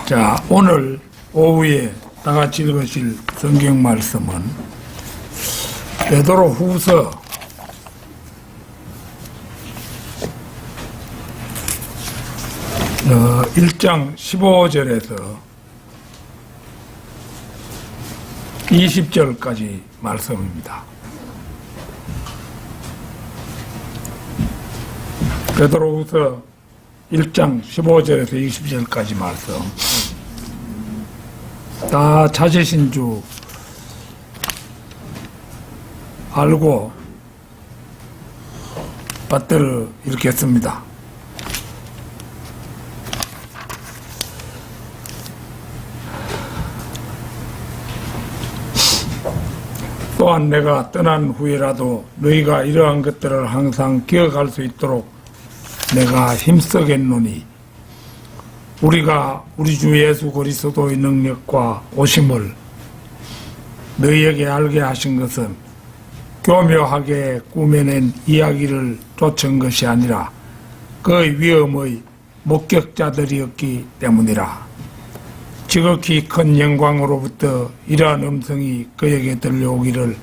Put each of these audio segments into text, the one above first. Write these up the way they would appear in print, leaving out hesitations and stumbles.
자, 오늘 오후에 다 같이 읽으실 성경 말씀은 베드로 후서 1장 15절에서 20절까지 말씀입니다. 베드로 후서 1장 15절에서 20절까지 말씀. 다 찾으신 줄 알고 받들어 읽겠습니다. 또한 내가 떠난 후에라도 너희가 이러한 것들을 항상 기억할 수 있도록 내가 힘쓰겠노니 우리가 우리 주 예수 그리스도의 능력과 오심을 너희에게 알게 하신 것은 교묘하게 꾸며낸 이야기를 쫓은 것이 아니라 그의 위엄의 목격자들이었기 때문이라. 지극히 큰 영광으로부터 이러한 음성이 그에게 들려오기를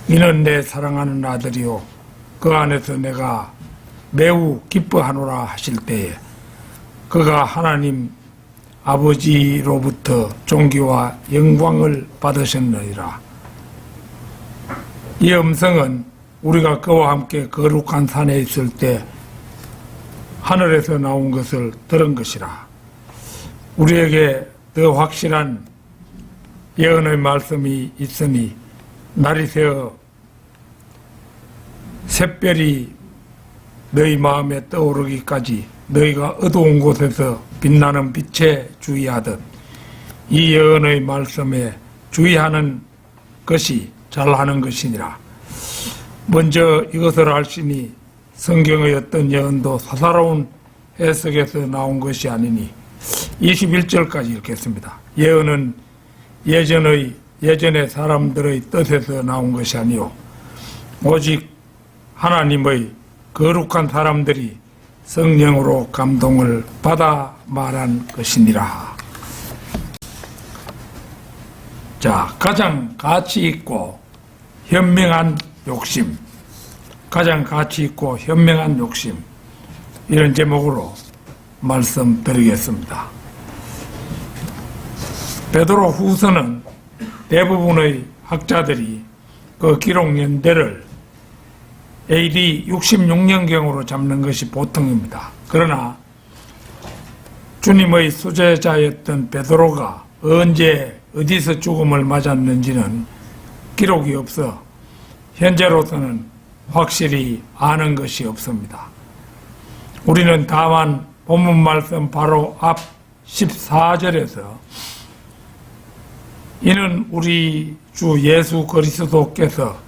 이는 내 사랑하는 아들이요 그 안에서 내가 매우 기뻐하노라 하실 때에 그가 하나님 아버지로부터 존귀와 영광을 받으셨느니라. 이 음성은 우리가 그와 함께 거룩한 산에 있을 때 하늘에서 나온 것을 들은 것이라. 우리에게 더 확실한 예언의 말씀이 있으니 날이 새어 샛별이 너희 마음에 떠오르기까지 너희가 어두운 곳에서 빛나는 빛에 주의하듯 이 예언의 말씀에 주의하는 것이 잘하는 것이니라. 먼저 이것을 알시니 성경의 어떤 예언도 사사로운 해석에서 나온 것이 아니니 21절까지 읽겠습니다. 예언은 예전의 사람들의 뜻에서 나온 것이 아니요 오직 하나님의 거룩한 사람들이 성령으로 감동을 받아 말한 것이니라. 자, 가장 가치 있고 현명한 욕심, 가장 가치 있고 현명한 욕심, 이런 제목으로 말씀드리겠습니다. 베드로 후서는 대부분의 학자들이 그 기록 연대를 AD 66년경으로 잡는 것이 보통입니다. 그러나 주님의 수제자였던 베드로가 언제 어디서 죽음을 맞았는지는 기록이 없어 현재로서는 확실히 아는 것이 없습니다. 우리는 다만 본문 말씀 바로 앞 14절에서 이는 우리 주 예수 그리스도께서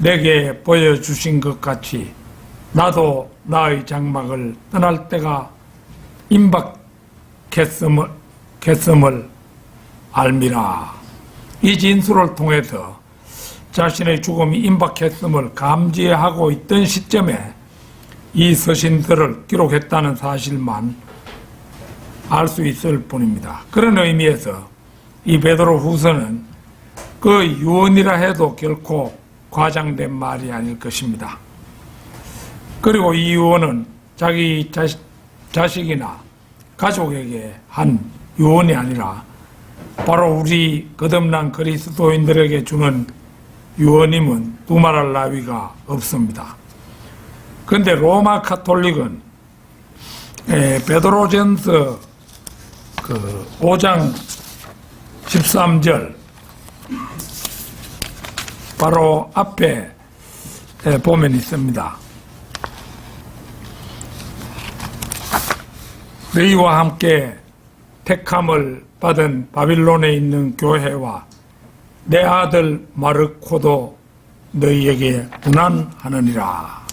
내게 보여주신 것 같이 나도 나의 장막을 떠날 때가 임박했음을 알미라. 이 진술을 통해서 자신의 죽음이 임박했음을 감지하고 있던 시점에 이 서신들을 기록했다는 사실만 알 수 있을 뿐입니다. 그런 의미에서 이 베드로 후서는 그 유언이라 해도 결코 과장된 말이 아닐 것입니다. 그리고 이 유언은 자기 자식이나 가족에게 한 유언이 아니라 바로 우리 거듭난 그리스도인들에게 주는 유언임은 두말할 나위가 없습니다. 그런데 로마 카톨릭은 베드로전서 5장 13절 바로 앞에 보면 있습니다. 너희와 함께 택함을 받은 바빌론에 있는 교회와 내 아들 마르코도 너희에게 문안하느니라.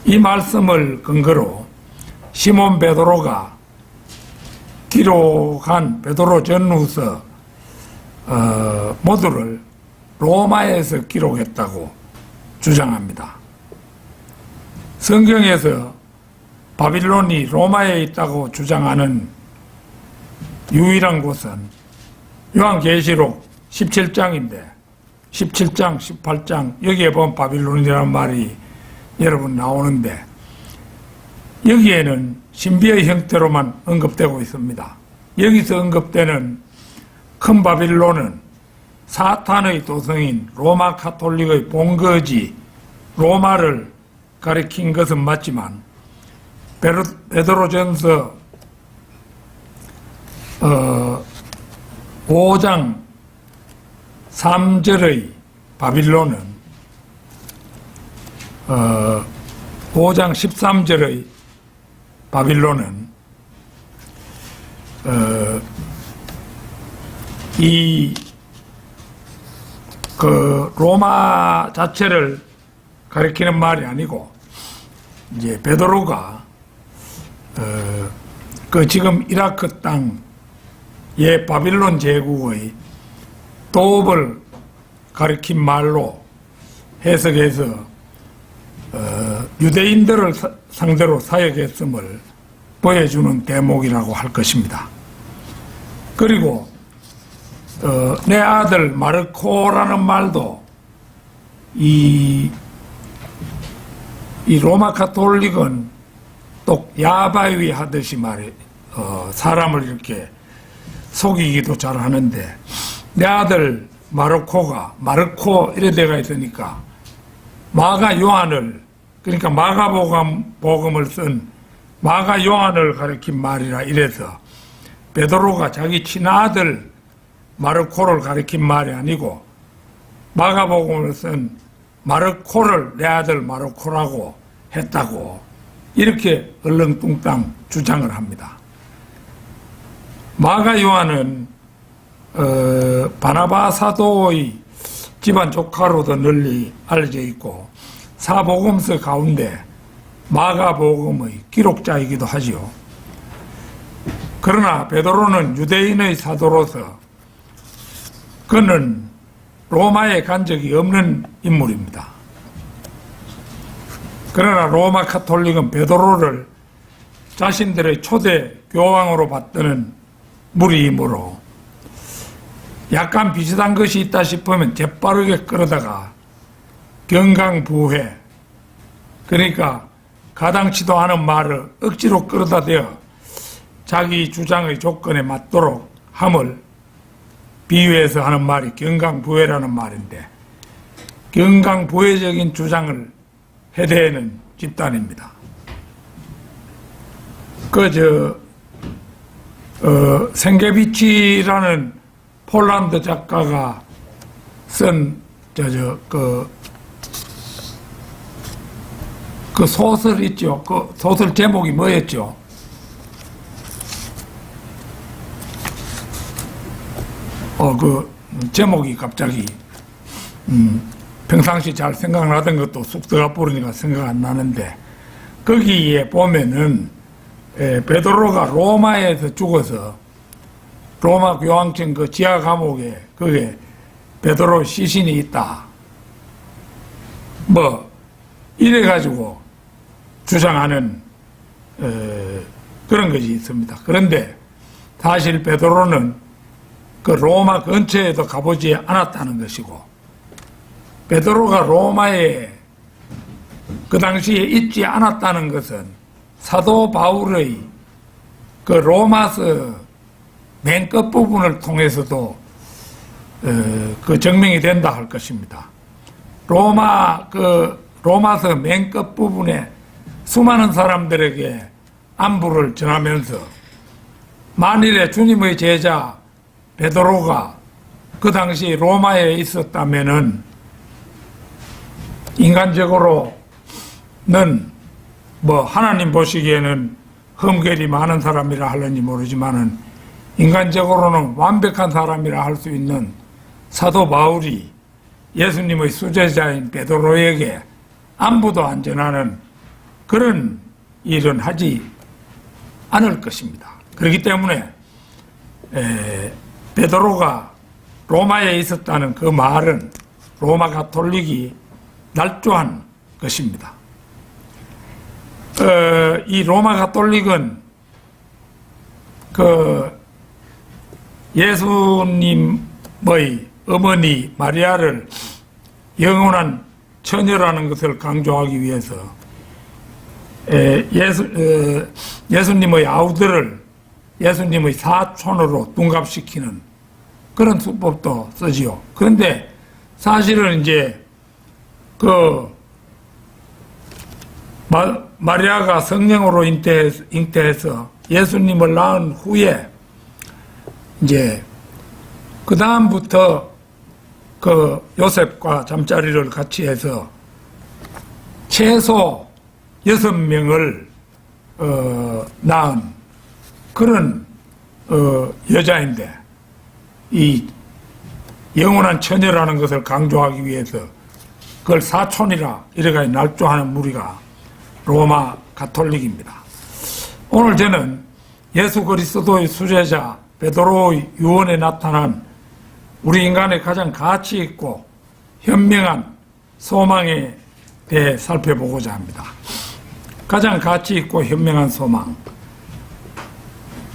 이 말씀을 근거로 시몬 베드로가 기록한 베드로 전후서 모두를 로마에서 기록했다고 주장합니다. 성경에서 바빌론이 로마에 있다고 주장하는 유일한 곳은 요한계시록 17장인데 17장, 18장 여기에 보면 바빌론이라는 말이 여러분 나오는데 여기에는 신비의 형태로만 언급되고 있습니다. 여기서 언급되는 큰 바빌론은 사탄의 도성인 로마 카톨릭의 본거지 로마를 가리킨 것은 맞지만 베드로전서 5장 3절의 바빌론은 5장 13절의 바빌론은 로마 자체를 가리키는 말이 아니고 이제 베드로가 지금 이라크 땅의 바빌론 제국의 도읍을 가리킨 말로 해석해서 유대인들을 상대로 사역했음을 보여주는 대목이라고 할 것입니다. 그리고 내 아들 마르코라는 말도 이 로마 카톨릭은 또 야바위 하듯이 사람을 이렇게 속이기도 잘 하는데 내 아들 마르코 이래 데가 있으니까 마가 요한을 그러니까 마가복음을 쓴 마가 요한을 가리킨 말이라 이래서 베드로가 자기 친아들 마르코를 가리킨 말이 아니고 마가복음을 쓴 마르코를 내 아들 마르코라고 했다고 이렇게 얼렁뚱땅 주장을 합니다. 마가 요한은 바나바 사도의 집안 조카로도 널리 알려져 있고 사복음서 가운데 마가복음의 기록자이기도 하지요. 그러나 베드로는 유대인의 사도로서 그는 로마에 간 적이 없는 인물입니다. 그러나 로마 카톨릭은 베드로를 자신들의 초대 교황으로 받드는 무리이므로 약간 비슷한 것이 있다 싶으면 재빠르게 끌어다가 경강부회 그러니까 가당치도 않은 말을 억지로 끌어다 대어 자기 주장의 조건에 맞도록 함을 비유해서 하는 말이 경강부회라는 말인데 경강부회적인 주장을 해대는 집단입니다. 생게비치라는 폴란드 작가가 쓴 그 소설 있죠. 그 소설 제목이 뭐였죠? 그 제목이 갑자기 평상시 잘 생각나던 것도 쑥 들어가 버리니까 생각 안 나는데 거기에 보면은 베드로가 로마에서 죽어서 로마 교황청 그 지하 감옥에 거기에 베드로 시신이 있다. 이래가지고 주장하는 그런 것이 있습니다. 그런데 사실 베드로는 그 로마 근처에도 가보지 않았다는 것이고 베드로가 로마에 그 당시에 있지 않았다는 것은 사도 바울의 그 로마서 맨 끝부분을 통해서도 그 증명이 된다 할 것입니다. 로마서 맨 끝부분에 수많은 사람들에게 안부를 전하면서 만일에 주님의 제자 베드로가 그 당시 로마에 있었다면은 인간적으로는 하나님 보시기에는 흠결이 많은 사람이라 하려니 모르지만은 인간적으로는 완벽한 사람이라 할 수 있는 사도 바울이 예수님의 수제자인 베드로에게 안부도 안 전하는 그런 일은 하지 않을 것입니다. 그렇기 때문에 베드로가 로마에 있었다는 그 말은 로마 가톨릭이 날조한 것입니다. 이 로마 가톨릭은 예수님의 어머니 마리아를 영원한 처녀라는 것을 강조하기 위해서 예수님의 아우들을 예수님의 사촌으로 둔갑시키는 그런 수법도 쓰지요. 그런데 사실은 이제 마리아가 성령으로 잉태해서 예수님을 낳은 후에 이제 그 다음부터 요셉과 잠자리를 같이 해서 최소 6명을 낳은 그런 여자인데, 이 영원한 처녀라는 것을 강조하기 위해서 그걸 사촌이라 이래가 날조하는 무리가 로마 가톨릭입니다. 오늘 저는 예수 그리스도의 수제자 베드로의 유언에 나타난 우리 인간의 가장 가치 있고 현명한 소망에 대해 살펴보고자 합니다. 가장 가치 있고 현명한 소망.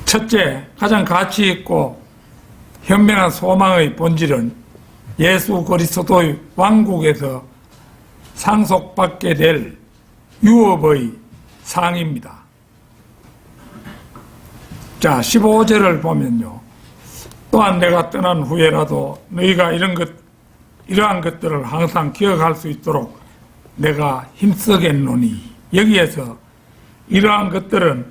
첫째, 가장 가치 있고 현명한 소망의 본질은 예수 그리스도의 왕국에서 상속받게 될 유업의 상입니다. 자, 15절을 보면요. 또한 내가 떠난 후에라도 너희가 이러한 것들을 항상 기억할 수 있도록 내가 힘쓰겠노니. 여기에서 이러한 것들은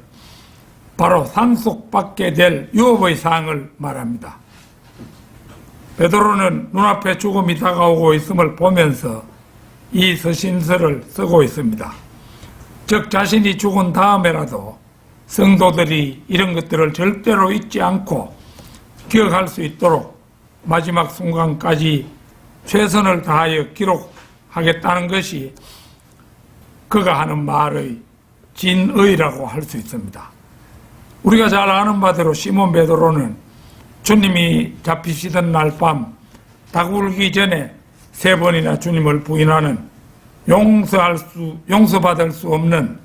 바로 상속받게 될 유업의 상을 말합니다. 베드로는 눈앞에 죽음이 다가오고 있음을 보면서 이 서신서를 쓰고 있습니다. 즉 자신이 죽은 다음에라도 성도들이 이런 것들을 절대로 잊지 않고 기억할 수 있도록 마지막 순간까지 최선을 다하여 기록하겠다는 것이 그가 하는 말의 진의라고 할 수 있습니다. 우리가 잘 아는 바대로 시몬 베드로는 주님이 잡히시던 날 밤 닭 울기 전에 3번이나 주님을 부인하는 용서받을 수 없는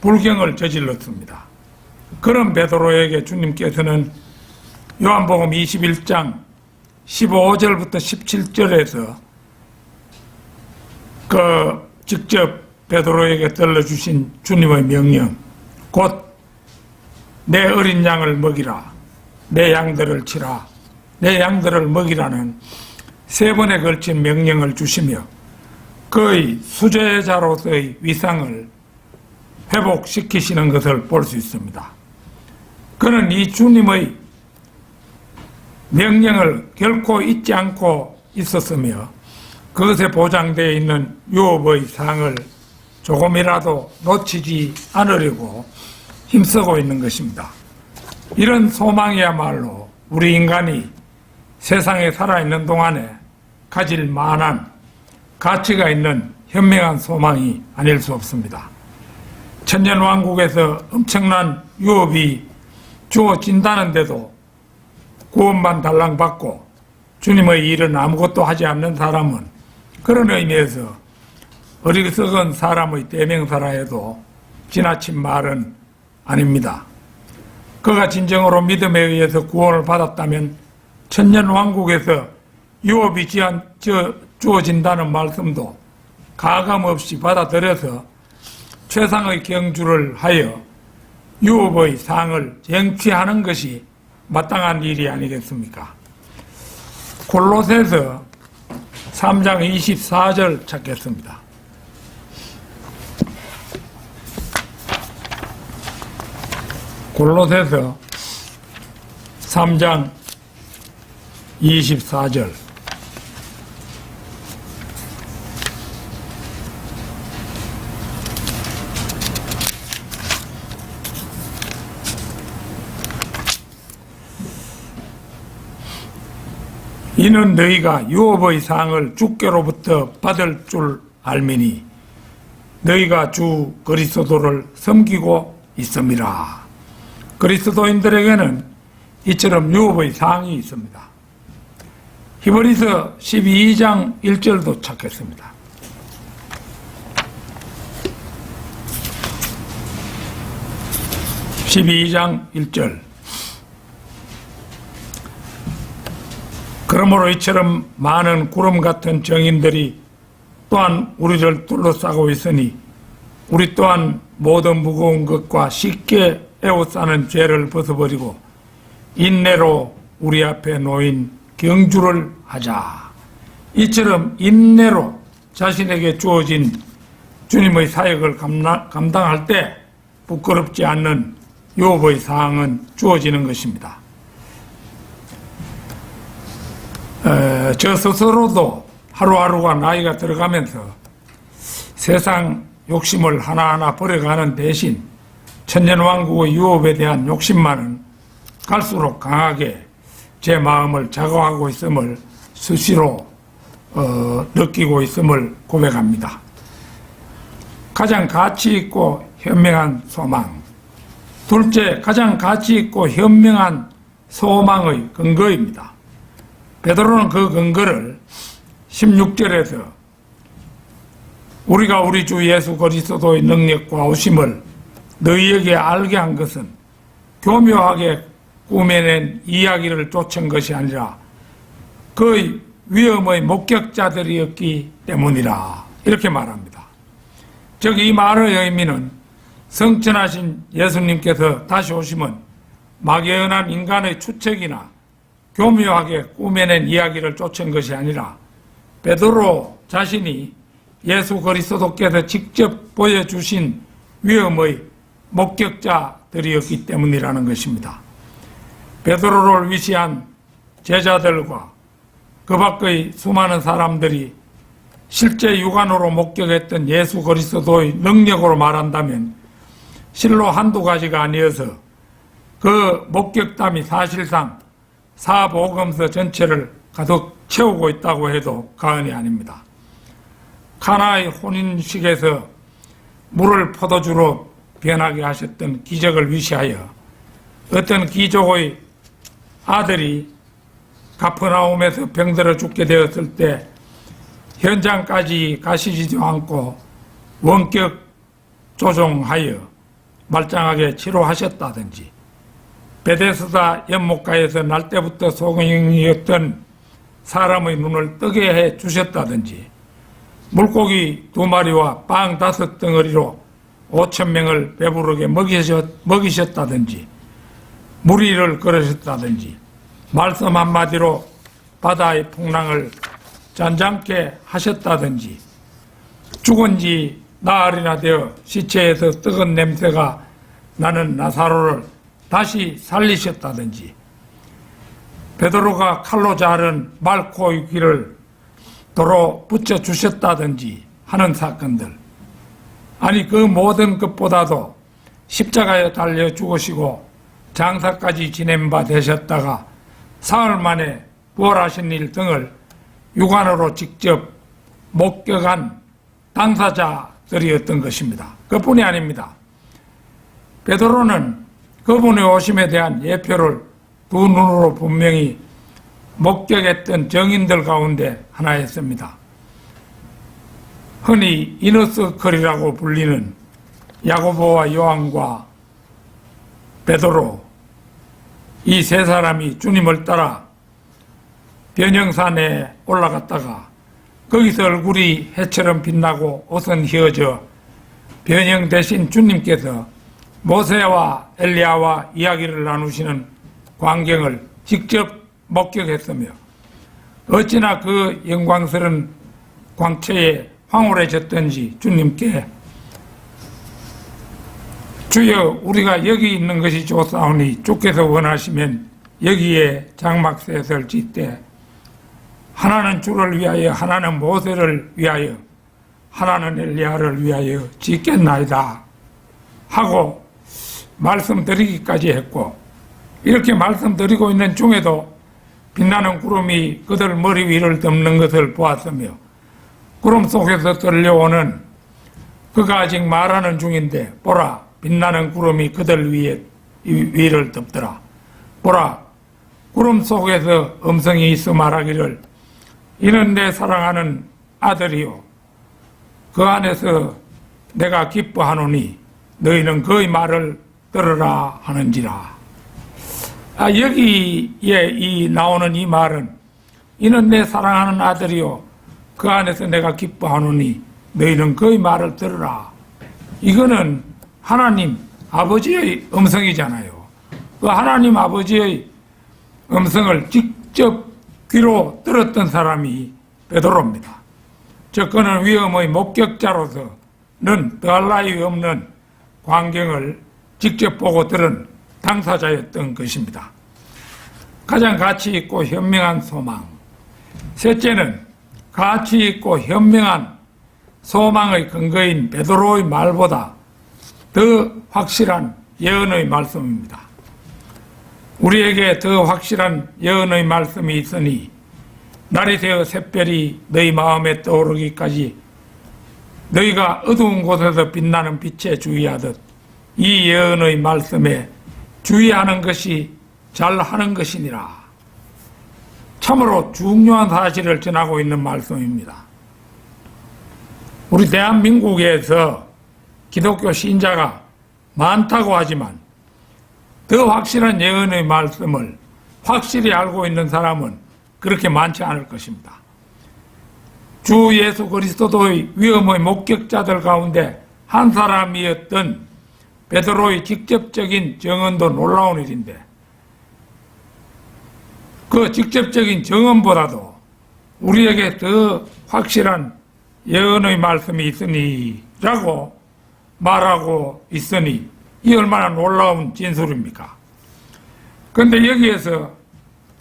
불경을 저질렀습니다. 그런 베드로에게 주님께서는 요한복음 21장 15절부터 17절에서 직접 베드로에게 들려주신 주님의 명령, 곧 내 어린 양을 먹이라, 내 양들을 치라, 내 양들을 먹이라는 3번에 걸친 명령을 주시며 그의 수제자로서의 위상을 회복시키시는 것을 볼 수 있습니다. 그는 이 주님의 명령을 결코 잊지 않고 있었으며 그것에 보장되어 있는 유업의 상을 조금이라도 놓치지 않으려고 힘쓰고 있는 것입니다. 이런 소망이야말로 우리 인간이 세상에 살아있는 동안에 가질 만한 가치가 있는 현명한 소망이 아닐 수 없습니다. 천년왕국에서 엄청난 유업이 주어진다는데도 구원만 달랑받고 주님의 일은 아무것도 하지 않는 사람은 그런 의미에서 어리석은 사람의 대명사라 해도 지나친 말은 아닙니다. 그가 진정으로 믿음에 의해서 구원을 받았다면 천년왕국에서 유업이 주어진다는 말씀도 가감없이 받아들여서 최상의 경주를 하여 유업의 상을 쟁취하는 것이 마땅한 일이 아니겠습니까? 골로새서 3장 24절 찾겠습니다. 골로새서 3장 24절. 이는 너희가 유업의 상을 주께로부터 받을 줄 알미니 너희가 주 그리스도를 섬기고 있음이라. 그리스도인들에게는 이처럼 유업의 상이 있습니다. 히브리서 12장 1절도 찾겠습니다. (12장 1절) 그러므로 이처럼 많은 구름 같은 정인들이 또한 우리를 둘러싸고 있으니 우리 또한 모든 무거운 것과 쉽게 에워싸는 죄를 벗어버리고 인내로 우리 앞에 놓인 경주를 하자. 이처럼 인내로 자신에게 주어진 주님의 사역을 감당할 때 부끄럽지 않는 유업의 사항은 주어지는 것입니다. 저 스스로도 하루하루가 나이가 들어가면서 세상 욕심을 하나하나 버려가는 대신 천년왕국의 유업에 대한 욕심만은 갈수록 강하게 제 마음을 자극하고 있음을 수시로 느끼고 있음을 고백합니다. 가장 가치 있고 현명한 소망. 둘째, 가장 가치 있고 현명한 소망의 근거입니다. 베드로는 그 근거를 16절에서 우리가 우리 주 예수 그리스도의 능력과 오심을 너희에게 알게 한 것은 교묘하게 꾸며낸 이야기를 쫓은 것이 아니라 그의 위엄의 목격자들이었기 때문이라 이렇게 말합니다. 즉 이 말의 의미는 성천하신 예수님께서 다시 오심은 막연한 인간의 추측이나 교묘하게 꾸며낸 이야기를 쫓은 것이 아니라 베드로 자신이 예수 그리스도께서 직접 보여주신 위엄의 목격자들이었기 때문이라는 것입니다. 베드로를 위시한 제자들과 그 밖의 수많은 사람들이 실제 육안으로 목격했던 예수 그리스도의 능력으로 말한다면 실로 한두 가지가 아니어서 그 목격담이 사실상 사복음서 전체를 가득 채우고 있다고 해도 과언이 아닙니다. 카나의 혼인식에서 물을 포도주로 변하게 하셨던 기적을 위시하여 어떤 귀족의 아들이 가퍼나움에서 병들어 죽게 되었을 때 현장까지 가시지도 않고 원격 조종하여 말짱하게 치료하셨다든지 베데스다 연못가에서 날 때부터 소경이었던 사람의 눈을 뜨게 해 주셨다든지 물고기 2마리와 빵 5덩어리로 5,000명을 배부르게 먹이셨다든지 무리를 걸으셨다든지 말씀 한마디로 바다의 풍랑을 잔잔케 하셨다든지 죽은 지 나흘이나 되어 시체에서 뜨거운 냄새가 나는 나사로를 다시 살리셨다든지 베드로가 칼로 자른 말코의 귀를 도로 붙여주셨다든지 하는 사건들. 아니 그 모든 것보다도 십자가에 달려 죽으시고 장사까지 지낸 바 되셨다가 사흘 만에 부활하신 일 등을 육안으로 직접 목격한 당사자들이었던 것입니다. 그뿐이 아닙니다. 베드로는 그분의 오심에 대한 예표를 두 눈으로 분명히 목격했던 정인들 가운데 하나였습니다. 흔히 이너서클이라고 불리는 야고보와 요한과 베드로 이 세 사람이 주님을 따라 변형산에 올라갔다가 거기서 얼굴이 해처럼 빛나고 옷은 휘어져 변형 대신 주님께서 모세와 엘리야와 이야기를 나누시는 광경을 직접 목격했으며 어찌나 그 영광스러운 광채에 황홀해졌던지 주님께 주여 우리가 여기 있는 것이 좋사오니 주께서 원하시면 여기에 장막셋을 짓되 하나는 주를 위하여 하나는 모세를 위하여 하나는 엘리야를 위하여 짓겠나이다 하고 말씀드리기까지 했고 이렇게 말씀드리고 있는 중에도 빛나는 구름이 그들 머리 위를 덮는 것을 보았으며 구름 속에서 들려오는 그가 아직 말하는 중인데 보라 빛나는 구름이 그들 위를 덮더라. 보라 구름 속에서 음성이 있어 말하기를 이는 내 사랑하는 아들이요 그 안에서 내가 기뻐하노니 너희는 그의 말을 들으라 하는지라. 여기에 나오는 이 말은 이는 내 사랑하는 아들이요 그 안에서 내가 기뻐하노니 너희는 그의 말을 들으라. 이거는 하나님 아버지의 음성이잖아요. 그 하나님 아버지의 음성을 직접 귀로 들었던 사람이 베드로입니다. 접근은 위험의 목격자로서는 더할 나위 없는 광경을 직접 보고 들은 당사자였던 것입니다. 가장 가치 있고 현명한 소망. 셋째는 가치 있고 현명한 소망의 근거인 베드로의 말보다 더 확실한 예언의 말씀입니다. 우리에게 더 확실한 예언의 말씀이 있으니 날이 되어 샛별이 너희 마음에 떠오르기까지 너희가 어두운 곳에서 빛나는 빛에 주의하듯 이 예언의 말씀에 주의하는 것이 잘하는 것이니라. 참으로 중요한 사실을 전하고 있는 말씀입니다. 우리 대한민국에서 기독교 신자가 많다고 하지만 더 확실한 예언의 말씀을 확실히 알고 있는 사람은 그렇게 많지 않을 것입니다. 주 예수 그리스도의 위엄의 목격자들 가운데 한 사람이었던 베드로의 직접적인 증언도 놀라운 일인데 그 직접적인 증언보다도 우리에게 더 확실한 예언의 말씀이 있으니 라고 말하고 있으니 이 얼마나 놀라운 진술입니까? 그런데 여기에서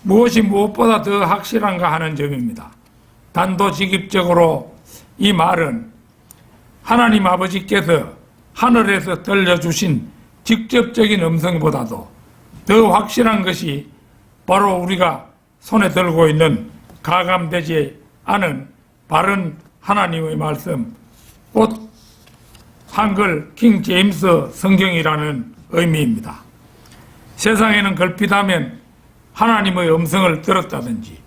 무엇이 무엇보다 더 확실한가 하는 점입니다. 단도직입적으로 이 말은 하나님 아버지께서 하늘에서 들려주신 직접적인 음성보다도 더 확실한 것이 바로 우리가 손에 들고 있는 가감되지 않은 바른 하나님의 말씀, 곧 한글 킹 제임스 성경이라는 의미입니다. 세상에는 걸핏하면 하나님의 음성을 들었다든지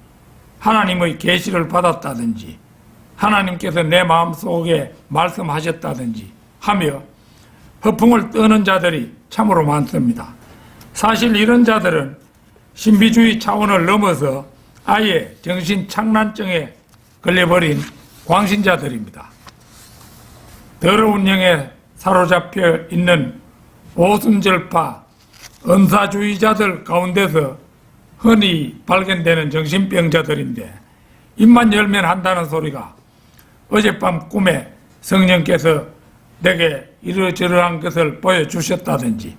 하나님의 계시를 받았다든지 하나님께서 내 마음속에 말씀하셨다든지 하며 허풍을 떠는 자들이 참으로 많습니다. 사실 이런 자들은 신비주의 차원을 넘어서 아예 정신착란증에 걸려버린 광신자들입니다. 더러운 영에 사로잡혀 있는 오순절파 은사주의자들 가운데서 흔히 발견되는 정신병자들인데 입만 열면 한다는 소리가 어젯밤 꿈에 성령께서 내게 이러저러한 것을 보여주셨다든지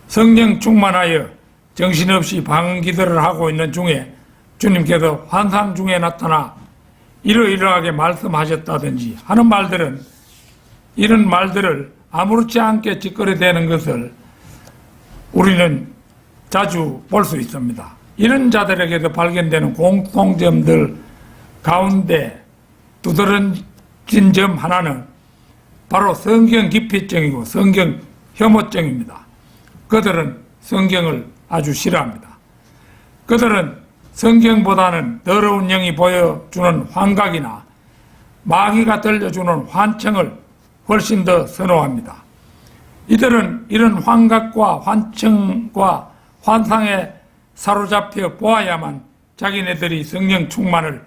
성령 충만하여 정신없이 방언기도를 하고 있는 중에 주님께서 환상 중에 나타나 이러이러하게 말씀하셨다든지 하는 말들은 이런 말들을 아무렇지 않게 짓거려대는 것을 우리는 자주 볼 수 있습니다. 이런 자들에게도 발견되는 공통점들 가운데 두드러진 점 하나는 바로 성경 기피증이고 성경 혐오증입니다. 그들은 성경을 아주 싫어합니다. 그들은 성경보다는 더러운 영이 보여주는 환각이나 마귀가 들려주는 환청을 훨씬 더 선호합니다. 이들은 이런 환각과 환청과 환상에 사로잡혀 보아야만 자기네들이 성령 충만을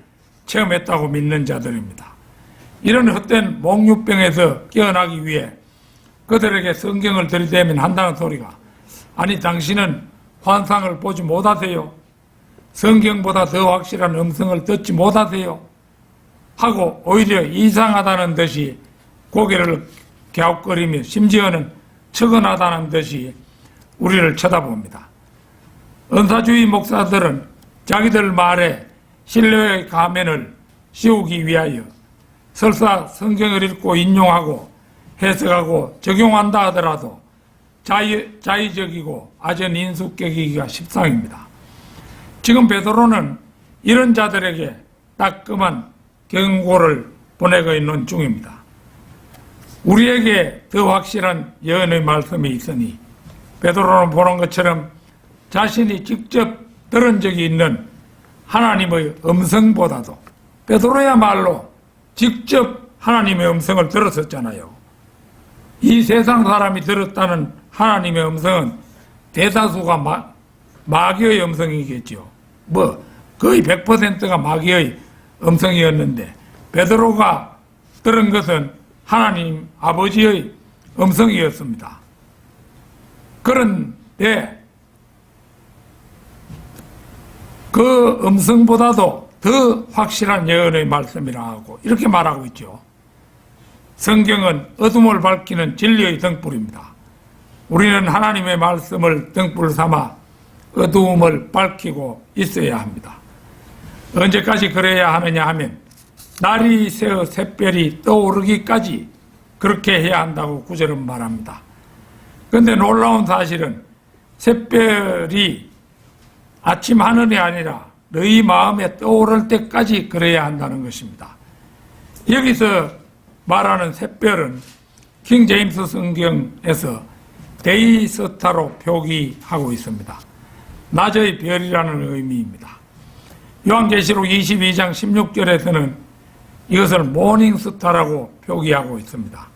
체험했다고 믿는 자들입니다. 이런 헛된 몽유병에서 깨어나기 위해 그들에게 성경을 들이대면 한다는 소리가 아니 당신은 환상을 보지 못하세요? 성경보다 더 확실한 음성을 듣지 못하세요? 하고 오히려 이상하다는 듯이 고개를 갸웃거리며 심지어는 측은하다는 듯이 우리를 쳐다봅니다. 은사주의 목사들은 자기들 말에 신뢰의 가면을 씌우기 위하여 설사 성경을 읽고 인용하고 해석하고 적용한다 하더라도 자의적이고 아전 인수격이기가 십상입니다. 지금 베드로는 이런 자들에게 따끔한 경고를 보내고 있는 중입니다. 우리에게 더 확실한 예언의 말씀이 있으니 베드로는 보는 것처럼 자신이 직접 들은 적이 있는 하나님의 음성보다도 베드로야말로 직접 하나님의 음성을 들었었잖아요. 이 세상 사람이 들었다는 하나님의 음성은 대다수가 마귀의 음성이겠죠. 거의 100%가 마귀의 음성이었는데 베드로가 들은 것은 하나님 아버지의 음성이었습니다. 그런데 그 음성보다도 더 확실한 예언의 말씀이라 하고 이렇게 말하고 있죠. 성경은 어둠을 밝히는 진리의 등불입니다. 우리는 하나님의 말씀을 등불 삼아 어두움을 밝히고 있어야 합니다. 언제까지 그래야 하느냐 하면 날이 새어 샛별이 떠오르기까지 그렇게 해야 한다고 구절은 말합니다. 그런데 놀라운 사실은 샛별이 아침 하늘이 아니라 너희 마음에 떠오를 때까지 그래야 한다는 것입니다. 여기서 말하는 샛별은 킹 제임스 성경에서 데이스타로 표기하고 있습니다. 낮의 별이라는 의미입니다. 요한계시록 22장 16절에서는 이것을 모닝스타라고 표기하고 있습니다.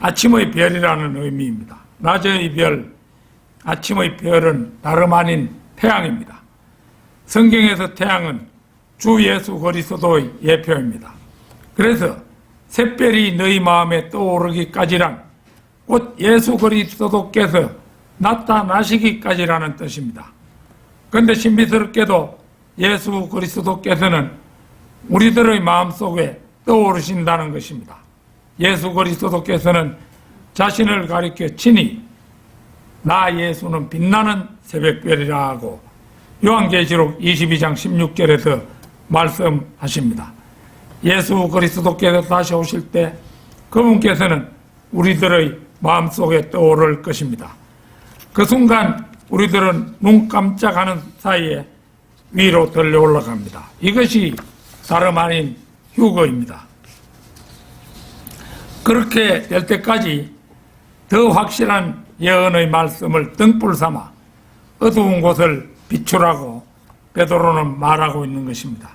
아침의 별이라는 의미입니다. 낮의 별, 아침의 별은 다름 아닌 태양입니다. 성경에서 태양은 주 예수 그리스도의 예표입니다. 그래서 샛별이 너희 마음에 떠오르기까지란 곧 예수 그리스도께서 나타나시기까지라는 뜻입니다. 그런데 신비스럽게도 예수 그리스도께서는 우리들의 마음속에 떠오르신다는 것입니다. 예수 그리스도께서는 자신을 가리켜 친히 나 예수는 빛나는 새벽별이라 하고 요한계시록 22장 16절에서 말씀하십니다. 예수 그리스도께서 다시 오실 때 그분께서는 우리들의 마음속에 떠오를 것입니다. 그 순간 우리들은 눈 깜짝하는 사이에 위로 들려 올라갑니다. 이것이 다름 아닌 휴거입니다. 그렇게 될 때까지 더 확실한 예언의 말씀을 등불 삼아 어두운 곳을 비추라고 베드로는 말하고 있는 것입니다.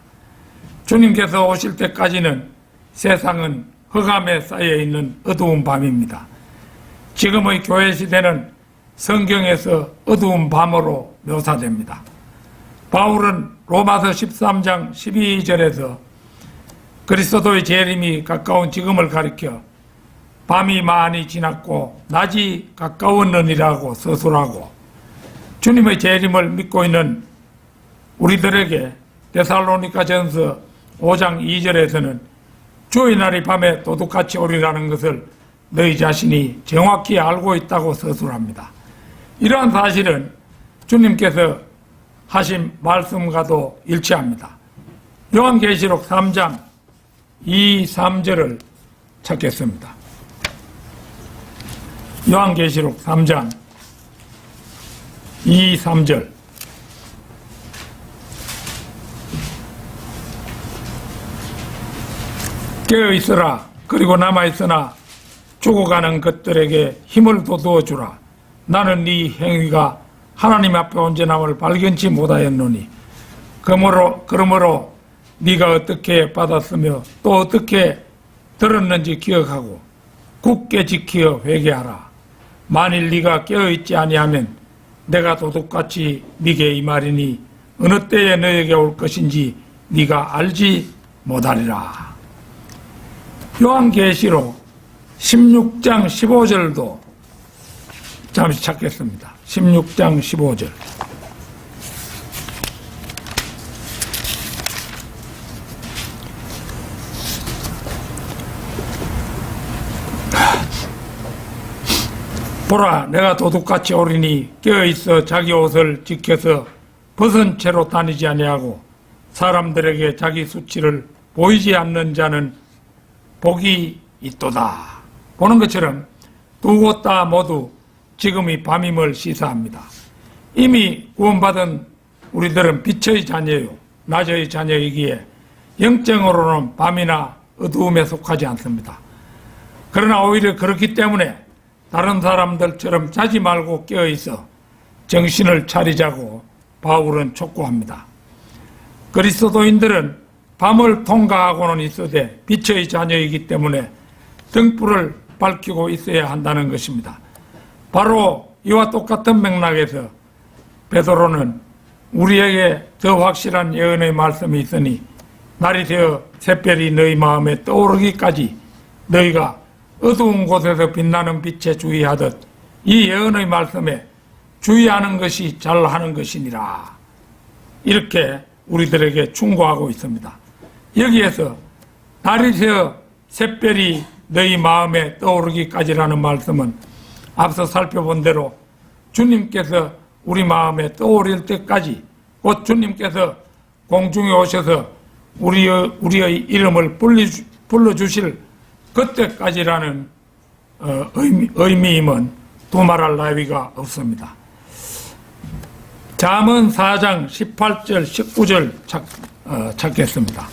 주님께서 오실 때까지는 세상은 흑암에 쌓여있는 어두운 밤입니다. 지금의 교회 시대는 성경에서 어두운 밤으로 묘사됩니다. 바울은 로마서 13장 12절에서 그리스도의 재림이 가까운 지금을 가리켜 밤이 많이 지났고 낮이 가까웠느니라고 서술하고 주님의 재림을 믿고 있는 우리들에게 데살로니가전서 5장 2절에서는 주의 날이 밤에 도둑같이 오리라는 것을 너희 자신이 정확히 알고 있다고 서술합니다. 이러한 사실은 주님께서 하신 말씀과도 일치합니다. 요한계시록 3장 2, 3절을 찾겠습니다. 요한계시록 3장 2, 3절 깨어있으라. 그리고 남아있으나 죽어가는 것들에게 힘을 돋워 주라. 나는 네 행위가 하나님 앞에 온전함을 발견치 못하였노니 그러므로 네가 어떻게 받았으며 또 어떻게 들었는지 기억하고 굳게 지키어 회개하라. 만일 네가 깨어있지 아니하면 내가 도둑같이 네게 이 말이니 어느 때에 너에게 올 것인지 네가 알지 못하리라. 요한계시록 16장 15절도 잠시 찾겠습니다. 16장 15절. 보라, 내가 도둑같이 오리니 깨어있어 자기 옷을 지켜서 벗은 채로 다니지 아니하고 사람들에게 자기 수치를 보이지 않는 자는 복이 있도다. 보는 것처럼 두 곳 다 모두 지금이 밤임을 시사합니다. 이미 구원받은 우리들은 빛의 자녀요 낮의 자녀이기에 영적으로는 밤이나 어두움에 속하지 않습니다. 그러나 오히려 그렇기 때문에 다른 사람들처럼 자지 말고 깨어있어 정신을 차리자고 바울은 촉구합니다. 그리스도인들은 밤을 통과하고는 있어도 빛의 자녀이기 때문에 등불을 밝히고 있어야 한다는 것입니다. 바로 이와 똑같은 맥락에서 베드로는 우리에게 더 확실한 예언의 말씀이 있으니 날이 되어 샛별이 너희 마음에 떠오르기까지 너희가 어두운 곳에서 빛나는 빛에 주의하듯 이 예언의 말씀에 주의하는 것이 잘하는 것이니라. 이렇게 우리들에게 충고하고 있습니다. 여기에서 날이 되어 샛별이 너희 마음에 떠오르기까지라는 말씀은 앞서 살펴본 대로 주님께서 우리 마음에 떠오를 때까지, 곧 주님께서 공중에 오셔서 우리의 이름을 불러주실 그때까지라는 의미임은 두말할 나위가 없습니다. 잠언 4장 18절 19절 찾겠습니다.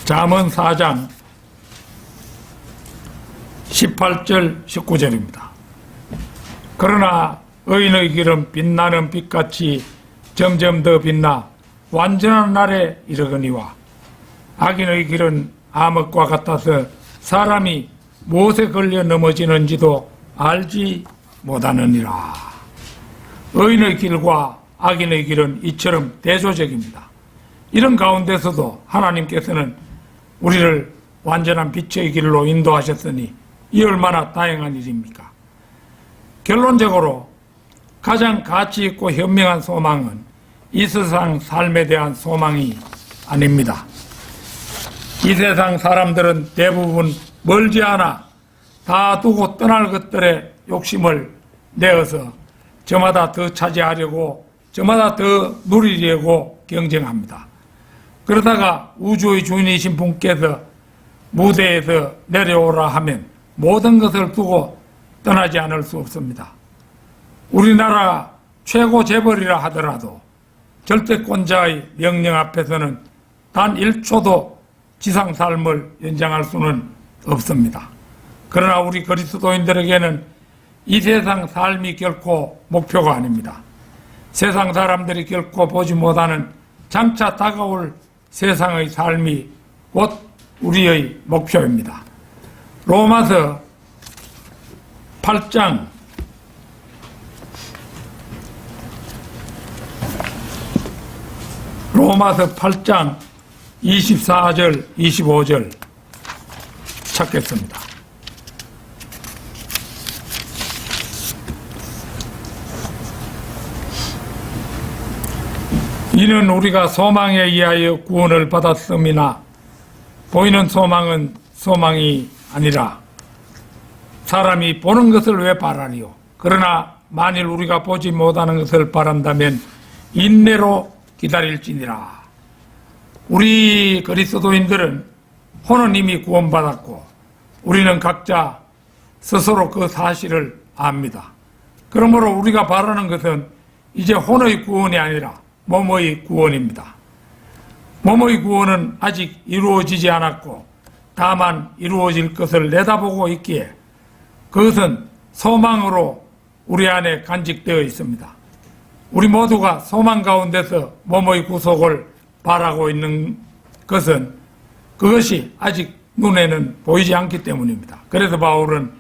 잠언 4장 18절 19절입니다. 그러나 의인의 길은 빛나는 빛같이 점점 더 빛나 완전한 날에 이르거니와 악인의 길은 암흑과 같아서 사람이 무엇에 걸려 넘어지는지도 알지 못하느니라. 의인의 길과 악인의 길은 이처럼 대조적입니다. 이런 가운데서도 하나님께서는 우리를 완전한 빛의 길로 인도하셨으니 이 얼마나 다행한 일입니까? 결론적으로 가장 가치 있고 현명한 소망은 이 세상 삶에 대한 소망이 아닙니다. 이 세상 사람들은 대부분 멀지 않아 다 두고 떠날 것들의 욕심을 내어서 저마다 더 차지하려고, 저마다 더 누리려고 경쟁합니다. 그러다가 우주의 주인이신 분께서 무대에서 내려오라 하면 모든 것을 두고 떠나지 않을 수 없습니다. 우리나라 최고 재벌이라 하더라도 절대권자의 명령 앞에서는 단 1초도 지상 삶을 연장할 수는 없습니다. 그러나 우리 그리스도인들에게는 이 세상 삶이 결코 목표가 아닙니다. 세상 사람들이 결코 보지 못하는 장차 다가올 세상의 삶이 곧 우리의 목표입니다. 로마서 8장 24절 25절 찾겠습니다. 이는 우리가 소망에 의하여 구원을 받았음이나 보이는 소망은 소망이 아니라 사람이 보는 것을 왜 바라리요? 그러나 만일 우리가 보지 못하는 것을 바란다면 인내로 기다릴지니라. 우리 그리스도인들은 혼은 이미 구원받았고 우리는 각자 스스로 그 사실을 압니다. 그러므로 우리가 바라는 것은 이제 혼의 구원이 아니라 몸의 구원입니다. 몸의 구원은 아직 이루어지지 않았고 다만 이루어질 것을 내다보고 있기에 그것은 소망으로 우리 안에 간직되어 있습니다. 우리 모두가 소망 가운데서 몸의 구속을 바라고 있는 것은 그것이 아직 눈에는 보이지 않기 때문입니다. 그래서 바울은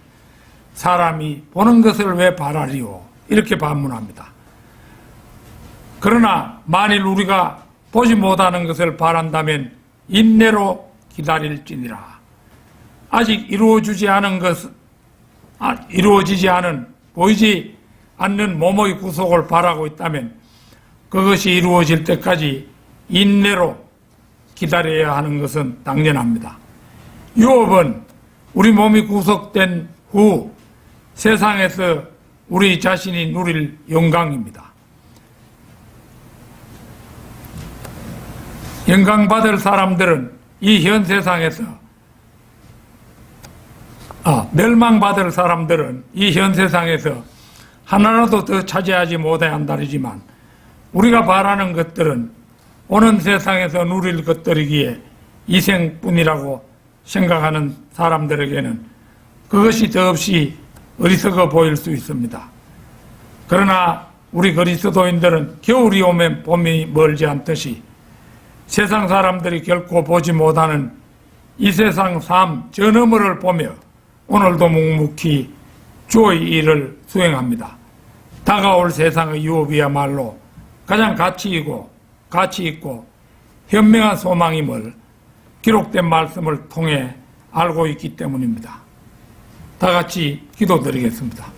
사람이 보는 것을 왜 바라리요? 이렇게 반문합니다. 그러나 만일 우리가 보지 못하는 것을 바란다면 인내로 기다릴지니라. 아직 이루어지지 않은 보이지 않는 몸의 구속을 바라고 있다면 그것이 이루어질 때까지 인내로 기다려야 하는 것은 당연합니다. 유업은 우리 몸이 구속된 후 세상에서 우리 자신이 누릴 영광입니다. 영광받을 사람들은 이 현 세상에서 멸망받을 사람들은 이 현 세상에서 하나라도 더 차지하지 못해야 한다지만 우리가 바라는 것들은 오는 세상에서 누릴 것들이기에 이생뿐이라고 생각하는 사람들에게는 그것이 더없이 어리석어 보일 수 있습니다. 그러나 우리 그리스도인들은 겨울이 오면 봄이 멀지 않듯이 세상 사람들이 결코 보지 못하는 이 세상 삶 저 너머를 보며 오늘도 묵묵히 주의 일을 수행합니다. 다가올 세상의 유업이야말로 가장 가치 있고 현명한 소망임을 기록된 말씀을 통해 알고 있기 때문입니다. 다 같이 기도드리겠습니다.